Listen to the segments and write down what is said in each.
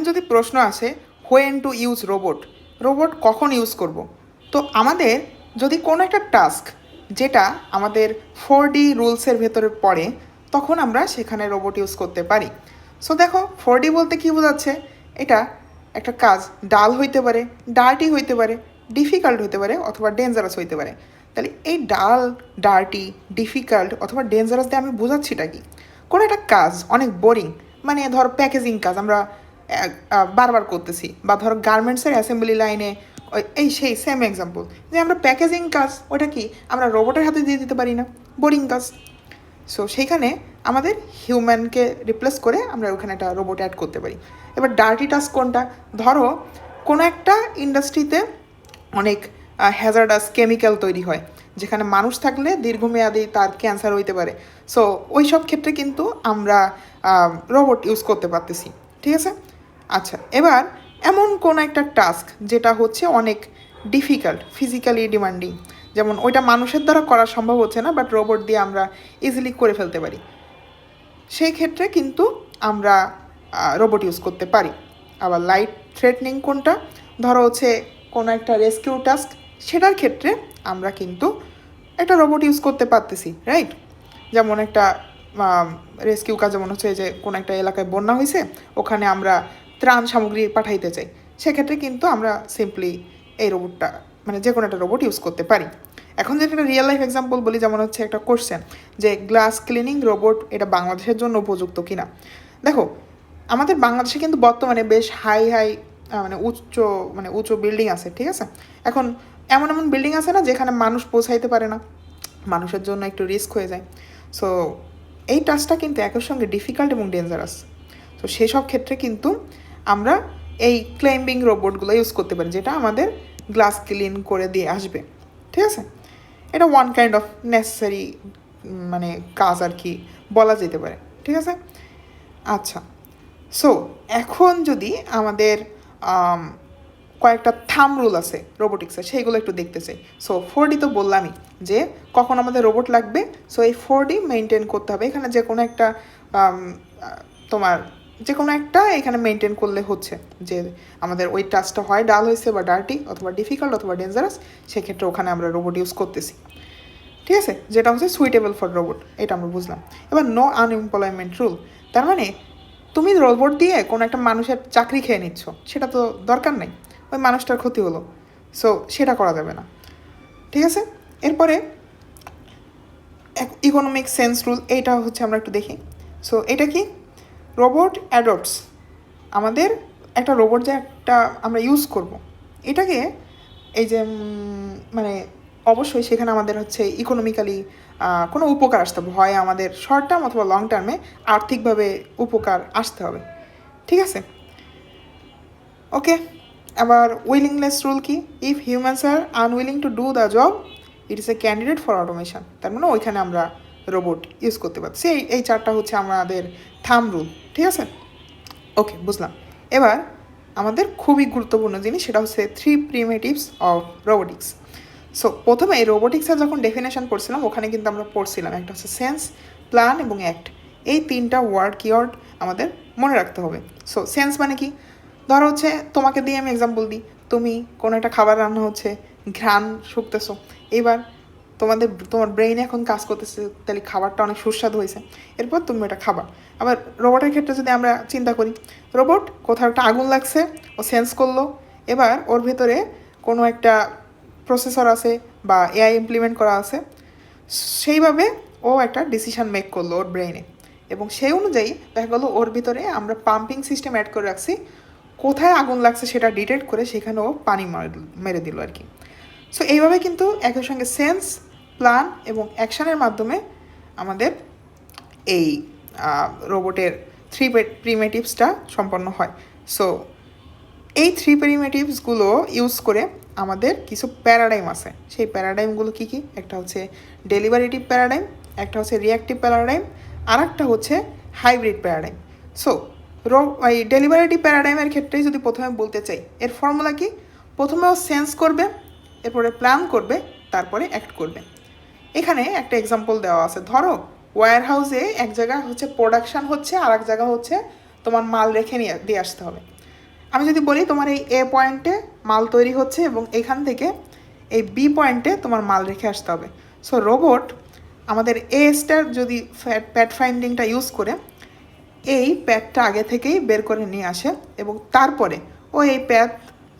যদি প্রশ্ন আসে when to use robot, robot কখন ইউজ করব, তো আমাদের যদি কোনো একটা টাস্ক যেটা আমাদের 4D রুলসের ভেতরে পড়ে, তখন আমরা সেখানে রোবট ইউজ করতে পারি। সো দেখো 4D বলতে কী বোঝাচ্ছে, এটা একটা কাজ ডাল হইতে পারে, ডার্টি হইতে পারে, ডিফিকাল্ট হইতে পারে, অথবা ডেঞ্জারাস হইতে পারে। তাহলে এই ডাল, ডার্টি, ডিফিকাল্ট অথবা ডেঞ্জারাস দিয়ে আমি বোঝাচ্ছিটা কি, কোনো একটা কাজ অনেক বোরিং, মানে ধরো প্যাকেজিং কাজ আমরা বারবার করতেছি, বা ধরো গার্মেন্টসের অ্যাসেম্বলি লাইনে এই সেই সেম এক্সাম্পল, যে আমরা প্যাকেজিং কাজ ওটা কি আমরা রোবটের হাতে দিয়ে দিতে পারি না, বোরিং কাজ। সো সেইখানে আমাদের হিউম্যানকে রিপ্লেস করে আমরা ওখানে একটা রোবট অ্যাড করতে পারি। এবার ডার্টি টাস্ক কোনটা, ধরো কোনো একটা ইন্ডাস্ট্রিতে অনেক হ্যাজার্ডাস কেমিক্যাল তৈরি হয়, যেখানে মানুষ থাকলে দীর্ঘমেয়াদী তার ক্যান্সার হইতে পারে। সো ওই সব ক্ষেত্রে কিন্তু আমরা রোবট ইউজ করতে পারতেছি, ঠিক আছে। আচ্ছা, এবার এমন কোনো একটা টাস্ক যেটা হচ্ছে অনেক ডিফিকাল্ট, ফিজিক্যালি ডিমান্ডিং, যেমন ওইটা মানুষের দ্বারা করা সম্ভব হচ্ছে না, বাট রোবট দিয়ে আমরা ইজিলি করে ফেলতে পারি, সেই ক্ষেত্রে কিন্তু আমরা রোবট ইউজ করতে পারি। আবার লাইট থ্রেটনিং কোনটা, ধরো হচ্ছে কোনো একটা রেস্কিউ টাস্ক, সেটার ক্ষেত্রে আমরা কিন্তু একটা রোবট ইউজ করতে পারতেছি, রাইট। যেমন একটা রেস্কিউ কাজ, যেমন হচ্ছে যে কোনো একটা এলাকায় বন্যা হয়েছে, ওখানে আমরা ত্রাণ সামগ্রী পাঠাইতে চাই, সেক্ষেত্রে কিন্তু আমরা সিম্পলি এই রোবটটা, মানে যে কোনো একটা রোবট ইউজ করতে পারি। এখন যদি একটা রিয়েল লাইফ এক্সাম্পল বলি, যেমন হচ্ছে একটা কোশ্চেন যে গ্লাস ক্লিনিং রোবট এটা বাংলাদেশের জন্য উপযুক্ত কিনা। দেখো আমাদের বাংলাদেশে কিন্তু বর্তমানে বেশ হাই উঁচু বিল্ডিং আছে, ঠিক আছে। এখন এমন এমন বিল্ডিং আছে না যেখানে মানুষ পৌঁছাইতে পারে না, মানুষের জন্য একটু রিস্ক হয়ে যায়। সো এই টাস্কটা কিন্তু একই সঙ্গে ডিফিকাল্ট এবং ডেঞ্জারাস। তো সেই সব ক্ষেত্রে কিন্তু আমরা এই ক্লাইম্বিং রোবটগুলো ইউজ করতে পারি, যেটা আমাদের গ্লাস ক্লিন করে দিয়ে আসবে, ঠিক আছে। এটা ওয়ান কাইন্ড অফ নেসেসারি মানে কাজ আর কি বলা যেতে পারে, ঠিক আছে। আচ্ছা, সো এখন যদি আমাদের কয়েকটা থাম রুল আছে রোবোটিক্সের, সেইগুলো একটু দেখতে চাই। সো 4D তো বললামই যে কখন আমাদের রোবট লাগবে, সো এই 4D মেনটেন করতে হবে। এখানে যে কোনো একটা তোমার যে কোনো একটা এখানে মেনটেন করলে হচ্ছে যে আমাদের ওই টাস্কটা হয় ডাল হয়েছে বা ডার্টি অথবা ডিফিকাল্ট অথবা ডেঞ্জারাস, সেক্ষেত্রে ওখানে আমরা রোবট ইউজ করতেছি, ঠিক আছে, যেটা হচ্ছে সুইটেবল ফর রোবট, এটা আমরা বুঝলাম। এবার নো আনএমপ্লয়মেন্ট রুল, তার মানে তুমি রোবট দিয়ে কোনো একটা মানুষের চাকরি খেয়ে নিচ্ছ, সেটা তো দরকার নেই, ওই মানুষটার ক্ষতি হলো, সো সেটা করা যাবে না, ঠিক আছে। এরপরে ইকোনমিক সেন্স রুল, এইটা হচ্ছে আমরা একটু দেখি। সো এটা কি, রোবট অ্যাডপ্টস, আমাদের একটা রোবট যে একটা আমরা ইউজ করব, এটাকে এই যে মানে অবশ্যই সেখানে আমাদের হচ্ছে ইকোনমিক্যালি কোনো উপকার আসতে হবে, হয় আমাদের শর্ট টার্ম অথবা লং টার্মে আর্থিকভাবে উপকার আসতে হবে, ঠিক আছে। ওকে, আবার উইলিংনেস রুল কি, if humans are unwilling to do the job it is A candidate for automation, তার মানে ওইখানে আমরা রোবট ইউজ করতে পারছি। এই চারটা হচ্ছে আমাদের থাম রুল, ঠিক আছে। ওকে, বুঝলাম। এবার আমাদের খুবই গুরুত্বপূর্ণ জিনিস, সেটা হচ্ছে 3 প্রিমেটিভস অফ রোবোটিক্স। সো প্রথমে এই রোবোটিক্সের যখন ডেফিনেশন পড়ছিলাম, ওখানে কিন্তু আমরা পড়ছিলাম একটা হচ্ছে সেন্স, প্ল্যান এবং অ্যাক্ট, এই 3টা কিওয়ার্ড আমাদের মনে রাখতে হবে। সো সেন্স মানে কি, ধরো হচ্ছে তোমাকে দিয়ে আমি এক্সাম্পল দিই, তুমি কোনো একটা খাবার রান্না হচ্ছে, ঘ্রাণ শুকতেছো, এবার তোমার ব্রেইনে এখন কাজ করতেছে, তাহলে খাবারটা অনেক সুস্বাদু হয়েছে, এরপর তুমি এটা খাবার। আবার রোবটের ক্ষেত্রে যদি আমরা চিন্তা করি, রোবট কোথাও একটা আগুন লাগছে, ও সেন্স করলো, এবার ওর ভেতরে কোনো একটা প্রসেসর আছে বা এআই ইমপ্লিমেন্ট করা আছে, সেইভাবে ও একটা ডিসিশন মেক করলো ওর ব্রেইনে, এবং সেই অনুযায়ী দেখা গেলো ওর ভিতরে আমরা পাম্পিং সিস্টেম অ্যাড করে রাখছি, কোথায় আগুন লাগছে সেটা ডিটেক্ট করে সেখানে ও পানি মেরে দিল আর কি। সো এইভাবে কিন্তু একই সঙ্গে সেন্স, প্ল্যান এবং অ্যাকশানের মাধ্যমে আমাদের এই রোবটের 3 প্রিমেটিভসটা সম্পন্ন হয়। সো এই 3 প্রিমেটিভসগুলো ইউজ করে আমাদের কিছু প্যারাডাইম আছে, সেই প্যারাডাইমগুলো কী কী, একটা হচ্ছে ডেলিভারেটিভ প্যারাডাইম, একটা হচ্ছে রিয়াক্টিভ প্যারাডাইম, আর একটা হচ্ছে হাইব্রিড প্যারাডাইম। সো এই ডেলিভারেটিভ প্যারাডাইমের ক্ষেত্রেই যদি প্রথমে বলতে চাই, এর ফর্মুলা কি, প্রথমে ও সেন্স করবে, এরপরে প্ল্যান করবে, তারপরে অ্যাক্ট করবে। এখানে একটা এক্সাম্পল দেওয়া আছে, ধরো ওয়্যার হাউসে এক জায়গা হচ্ছে প্রোডাকশান হচ্ছে, আর এক জায়গা হচ্ছে তোমার মাল রেখে দিয়ে আসতে হবে। আমি যদি বলি তোমার এই এ পয়েন্টে মাল তৈরি হচ্ছে এবং এখান থেকে এই বি পয়েন্টে তোমার মাল রেখে আসতে হবে। সো রোবট আমাদের এ স্টার যদি প্যাড ফাইন্ডিংটা ইউজ করে এই প্যাডটা আগে থেকেই বের করে নিয়ে আসে এবং তারপরে ও এই প্যাড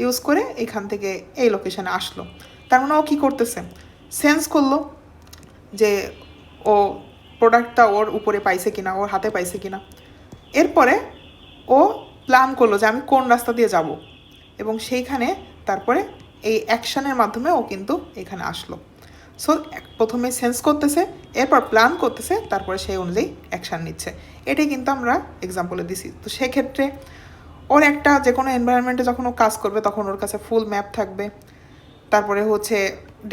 ইউজ করে এখান থেকে এই লোকেশানে আসলো। তার মানে ও কী করতেছে, সেন্স করলো যে ও প্রোডাক্টটা ওর উপরে পাইছে কিনা, ওর হাতে পাইছে কিনা। এরপরে ও প্ল্যান করলো যে আমি কোন রাস্তা দিয়ে যাব এবং সেইখানে তারপরে এই অ্যাকশানের মাধ্যমে ও কিন্তু এখানে আসলো। সো প্রথমে সেন্স করতেছে, এরপর প্ল্যান করতেছে, তারপরে সেই অনুযায়ী অ্যাকশান নিচ্ছে। এটাই কিন্তু আমরা এক্সাম্পলে দিছি। তো সেক্ষেত্রে ওর একটা যে কোনো এনভায়রনমেন্টে যখন ও কাজ করবে তখন ওর কাছে ফুল ম্যাপ থাকবে, তারপরে হচ্ছে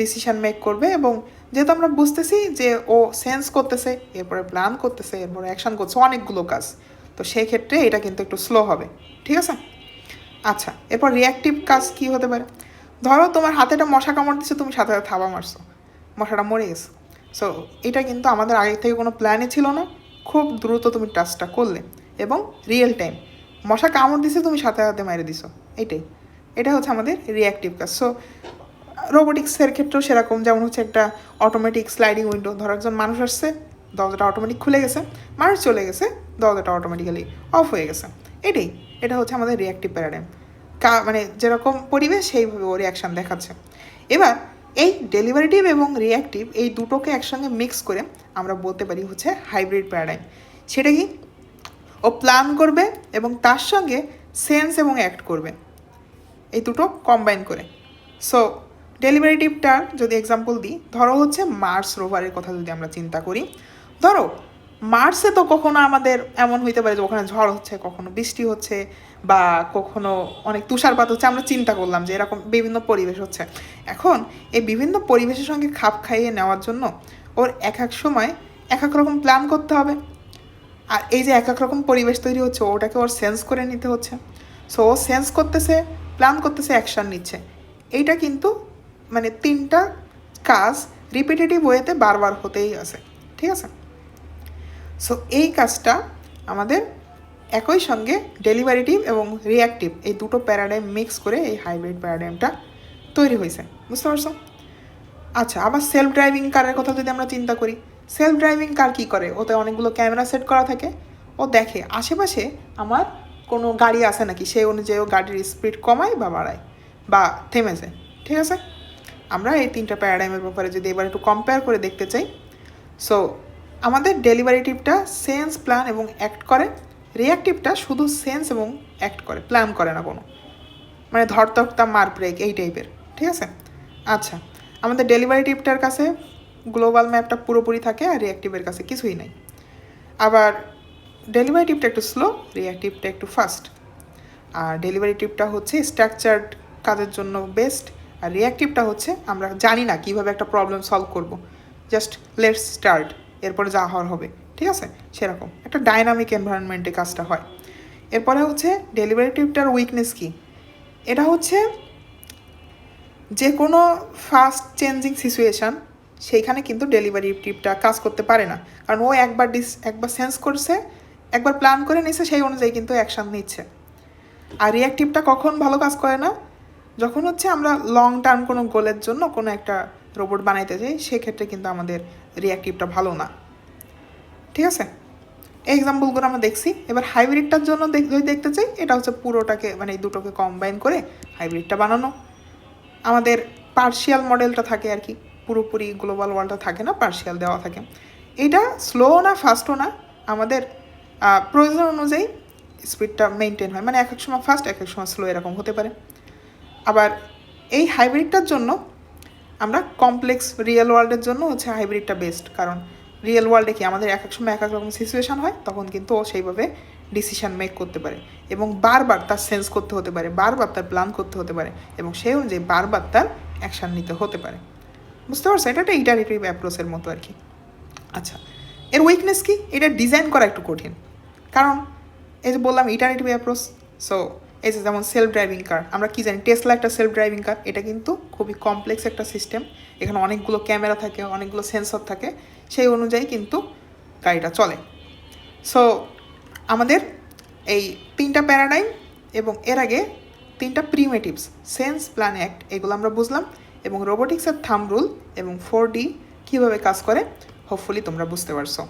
ডিসিশন মেক করবে এবং যেহেতু আমরা বুঝতেছি যে ও সেন্স করতেছে, এরপরে প্ল্যান করতেছে, এরপরে অ্যাকশান করছে, অনেকগুলো কাজ, তো সেই ক্ষেত্রে এটা কিন্তু একটু স্লো হবে। ঠিক আছে? আচ্ছা, এরপর রিয়াক্টিভ কাজ কি হতে পারে? ধরো তোমার হাতে একটা মশা কামড় দিচ্ছে, তুমি সাথে সাথে থাবা মারছো, মশাটা মরে গেছে। সো এটা কিন্তু আমাদের আগে থেকে কোনো প্ল্যানে ছিল না, খুব দ্রুত তুমি টাচটা করলে এবং রিয়েল টাইম মশা কামড় দিছে, তুমি সাথে সাথে মেরে দিছো। এটা হচ্ছে আমাদের রিয়াক্টিভ কাজ। সো রোবোটিক্সের ক্ষেত্রেও সেরকম, যেমন হচ্ছে একটা অটোমেটিক স্লাইডিং উইন্ডো, ধরো একজন মানুষ আসছে, দরজাটা অটোমেটিক খুলে গেছে, মানুষ চলে গেছে, দরজাটা অটোমেটিক্যালি অফ হয়ে গেছে। এটা হচ্ছে আমাদের রিয়াক্টিভ প্যারাডাইম। মানে যেরকম পরিবেশ সেইভাবে ও রিয়াকশান দেখাচ্ছে। এবার এই ডেলিভারেটিভ এবং রিয়াক্টিভ এই দুটোকে একসঙ্গে মিক্স করে আমরা বলতে পারি হচ্ছে হাইব্রিড প্যারাডাইম। সেটা কি? ও প্ল্যান করবে এবং তার সঙ্গে সেন্স এবং অ্যাক্ট করবে, এই দুটো কম্বাইন করে। সো ডেলিভারেটিভটার যদি এক্সাম্পল দিই, ধরো হচ্ছে মার্স রোভারের কথা যদি আমরা চিন্তা করি, ধরো মার্সে তো কখনো আমাদের এমন হইতে পারে যে ওখানে ঝড় হচ্ছে, কখনো বৃষ্টি হচ্ছে, বা কখনো অনেক তুষারপাত হচ্ছে, আমরা চিন্তা করলাম যে এরকম বিভিন্ন পরিবেশ হচ্ছে। এখন এই বিভিন্ন পরিবেশের সঙ্গে খাপ খাইয়ে নেওয়ার জন্য ওর এক এক সময় এক এক রকম প্ল্যান করতে হবে। আর এই যে এক এক রকম পরিবেশ তৈরি হচ্ছে, ওটাকে ওর সেন্স করে নিতে হচ্ছে। সো ও সেন্স করতেছে, প্ল্যান করতেছে, অ্যাকশান নিচ্ছে। এইটা কিন্তু মানে তিনটা কাজ রিপিটেটিভ ওয়েতে বারবার হতেই আছে। ঠিক আছে? সো এই কাজটা আমাদের একই সঙ্গে ডেলিভারেটিভ এবং রিয়াক্টিভ এই দুটো প্যারাডাইম মিক্স করে এই হাইব্রিড প্যারাডাইমটা তৈরি হয়েছে। বুঝতে পারছো? আচ্ছা, আবার সেলফ ড্রাইভিং কারের কথা যদি আমরা চিন্তা করি, সেলফ ড্রাইভিং কার কী করে? ওতে অনেকগুলো ক্যামেরা সেট করা থাকে, ও দেখে আশেপাশে আমার কোনো গাড়ি আসে নাকি, সেই অনুযায়ী ও গাড়ির স্পিড কমায় বা বাড়ায় বা থেমে যায়। ঠিক আছে? আমরা এই তিনটা প্যারাডাইমের ব্যাপারে যদি এবার একটু কম্পেয়ার করে দেখতে চাই, সো আমাদের ডেলিভারেটিভটা সেন্স, প্ল্যান এবং অ্যাক্ট করে, রিয়াক্টিভটা শুধু সেন্স এবং অ্যাক্ট করে, প্ল্যান করে না কোনো, মানে ধরতকতা মার ব্রেক এই টাইপের। ঠিক আছে? আচ্ছা, আমাদের ডেলিভারেটিভটার কাছে গ্লোবাল ম্যাপটা পুরোপুরি থাকে আর রিয়াক্টিভের কাছে কিছুই নাই। আবার ডেলিভারেটিভটা একটু স্লো, রিয়াক্টিভটা একটু ফাস্ট। আর ডেলিভারেটিভটা হচ্ছে স্ট্রাকচার্ড কাজের জন্য বেস্ট, আর রিয়াক্টিভটা হচ্ছে আমরা জানি না কীভাবে একটা প্রবলেম সলভ করব, জাস্ট লেটস স্টার্ট, এরপরে যা হওয়ার হবে। ঠিক আছে? সেরকম একটা ডাইনামিক এনভায়রনমেন্টে কাজটা হয়। এরপরে হচ্ছে ডেলিভারেটিভটার উইকনেস কী? এটা হচ্ছে যে কোনো ফাস্ট চেঞ্জিং সিচুয়েশান, সেইখানে কিন্তু ডেলিভারেটিভটা কাজ করতে পারে না, কারণ ও একবার সেন্স করছে, একবার প্ল্যান করে নিচ্ছে, সেই অনুযায়ী কিন্তু অ্যাকশান নিচ্ছে। আর রিয়াক্টিভটা কখন ভালো কাজ করে না? যখন হচ্ছে আমরা লং টার্ম কোনো গোলের জন্য কোনো একটা রোবট বানাইতে চাই, সেক্ষেত্রে কিন্তু আমাদের রিয়াক্টিভটা ভালো না। ঠিক আছে? এই এক্সাম্পলগুলো আমরা দেখছি। এবার হাইব্রিডটার জন্য যদি দেখতে চাই, এটা হচ্ছে পুরোটাকে মানে এই দুটোকে কম্বাইন করে হাইব্রিডটা বানানো। আমাদের পার্শিয়াল মডেলটা থাকে আর কি, পুরোপুরি গ্লোবাল ওয়ার্ল্ডটা থাকে না, পার্শিয়াল দেওয়া থাকে। এটা স্লো না ফাস্টও না, আমাদের প্রয়োজন অনুযায়ী স্পিডটা মেনটেন হয়, মানে এক এক সময় ফাস্ট, এক এক সময় স্লো, এরকম হতে পারে। আবার এই হাইব্রিডটার জন্য আমরা কমপ্লেক্স রিয়েল ওয়ার্ল্ডের জন্য হচ্ছে হাইব্রিডটা বেস্ট, কারণ রিয়েল ওয়ার্ল্ডে কি আমাদের এক এক সময় এক এক রকম সিচুয়েশান হয়, তখন কিন্তু ও সেইভাবে ডিসিশান মেক করতে পারে এবং বারবার তার সেন্স করতে হতে পারে, বারবার তার প্ল্যান করতে হতে পারে এবং সেই অনুযায়ী বারবার তার অ্যাকশান নিতে হতে পারে। বুঝতে পারছো? এটা একটা ইটারেটিভ অ্যাপ্রোচের মতো আর কি। আচ্ছা, এর উইকনেস কি? এটা ডিজাইন করা একটু কঠিন, কারণ এই যে বললাম ইটারেটিভ অ্যাপ্রোচ। সো এই যে যেমন সেলফ ড্রাইভিং কার, আমরা কি জানি টেসলা একটা সেলফ ড্রাইভিং কার, এটা কিন্তু খুবই কমপ্লেক্স একটা সিস্টেম, এখানে অনেকগুলো ক্যামেরা থাকে, অনেকগুলো সেন্সর থাকে, সেই অনুযায়ী কিন্তু গাড়িটা চলে। সো আমাদের এই তিনটা প্যারাডাইম এবং এর আগে 3টা প্রিমেটিভস সেন্স, প্ল্যান, অ্যাক্ট এগুলো আমরা বুঝলাম, এবং রোবোটিক্সের থাম্ব রুল এবং 4D কীভাবে কাজ করে হোপফুলি তোমরা বুঝতে পারছো।